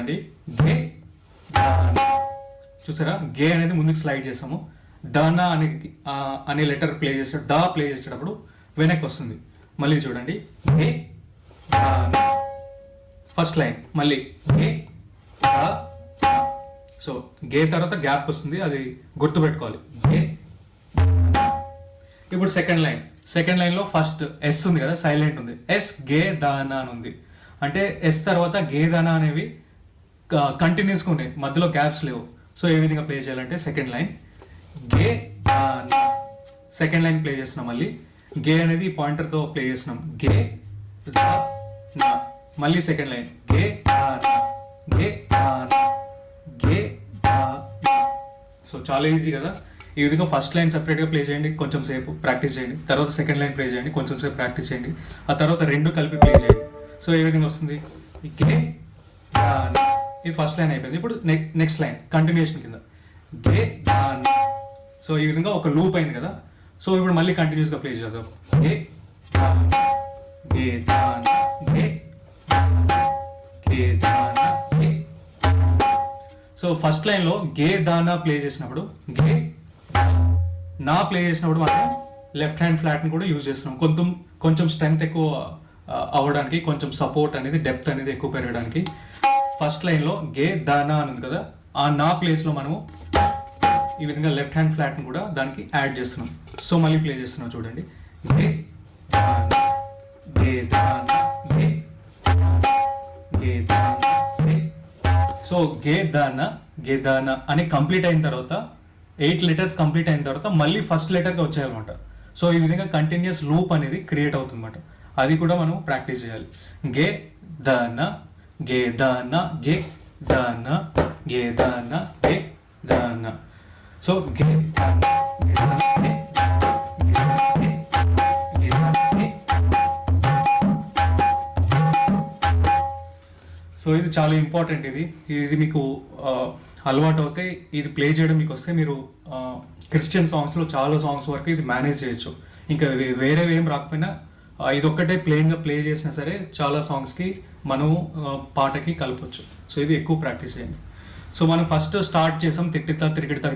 అండి గే దానా. చూసారా, గే అనేది ముందుకు స్లైడ్ చేసాము. దానా అనే లెటర్ ప్లే చేసే ప్లే చేసేటప్పుడు వెనక్కి వస్తుంది. మళ్ళీ చూడండి, గే దానా. ఫస్ట్ లైన్ మళ్ళీ గే దా. సో గే తర్వాత గ్యాప్ వస్తుంది, అది గుర్తుపెట్టుకోవాలి. గే. ఇప్పుడు సెకండ్ లైన్లో ఫస్ట్ ఎస్ ఉంది కదా, సైలెంట్ ఉంది. ఎస్ గే దానా అని ఉంది అంటే ఎస్ తర్వాత గే దానా అనేవి కంటిన్యూస్గా ఉన్నాయి, మధ్యలో గ్యాప్స్ లేవు. సో ఏ విధంగా ప్లే చేయాలంటే సెకండ్ లైన్ గే దానా. సెకండ్ లైన్ ప్లే చేస్తున్నాం. మళ్ళీ గే అనేది ఈ పాయింటర్తో ప్లే చేస్తున్నాం. గే దా నా. మళ్ళీ సెకండ్ లైన్ గే దానా, గే దానా, గే దానా. సో చాలా ఈజీ కదా. ఈ విధంగా ఫస్ట్ లైన్ సపరేట్గా ప్లే చేయండి, కొంచెం సేపు ప్రాక్టీస్ చేయండి. తర్వాత సెకండ్ లైన్ ప్లే చేయండి, కొంచెం సేపు ప్రాక్టీస్ చేయండి. ఆ తర్వాత రెండు కలిపి ప్లే చేయండి. సో ఏ విధంగా వస్తుంది, గే దానా. ఇది ఫస్ట్ లైన్ అయిపోయింది. ఇప్పుడు నెక్స్ట్ లైన్ కంటిన్యూషన్ కింద గే దానా. సో ఈ విధంగా ఒక లూప్ అయింది కదా. సో ఇప్పుడు మళ్ళీ కంటిన్యూస్గా ప్లే చేద్దాం. గే దానా, గే దానా, గే దానా, గే దానా, గే. సో ఫస్ట్ లైన్లో గే దానా ప్లే చేసినప్పుడు గే నా ప్లే చేసినప్పుడు మాత్రం లెఫ్ట్ హ్యాండ్ ఫ్లాట్ని కూడా యూజ్ చేస్తున్నాం. కొంచెం స్ట్రెంగ్త్ ఎక్కువ అవ్వడానికి, కొంచెం సపోర్ట్ అనేది, డెప్త్ అనేది ఎక్కువ పెరగడానికి. ఫస్ట్ లైన్లో గే దానా అని ఉంది కదా, ఆ నా ప్లేస్లో మనము ఈ విధంగా లెఫ్ట్ హ్యాండ్ ఫ్లాట్ని కూడా దానికి యాడ్ చేస్తున్నాం. సో మళ్ళీ ప్లే చేస్తున్నాం చూడండి, గే దానా, గే దానా, గే గే దానా, గే. సో గే దానా అని కంప్లీట్ అయిన తర్వాత 8 లెటర్స్ కంప్లీట్ అయిన తర్వాత మళ్ళీ ఫస్ట్ లెటర్కి వచ్చాయన్నమాట. సో ఈ విధంగా కంటిన్యూస్ లూప్ అనేది క్రియేట్ అవుతుందన్నమాట. అది కూడా మనం ప్రాక్టీస్ చేయాలి. గే దానా, గే దానా, గే దానా, గే దానా, గే దానా. సో గే దానా, గే దానా, గే దానా, గే దానా, గే. సో ఇది చాలా ఇంపార్టెంట్. ఇది మీకు అలవాటు అవుతే, ఇది ప్లే చేయడం మీకు వస్తే, మీరు క్రిస్టియన్ సాంగ్స్లో చాలా సాంగ్స్ వరకు ఇది మేనేజ్ చేయొచ్చు. ఇంకా వేరేవి ఏం రాకపోయినా ఇదొక్కటే ప్లెయిన్గా ప్లే చేసినా సరే చాలా సాంగ్స్కి మనము పాటకి కలపచ్చు. సో ఇది ఎక్కువ ప్రాక్టీస్ చేయండి. సో మనం ఫస్ట్ స్టార్ట్ చేసాం తిట్టితా తిరిగిడతా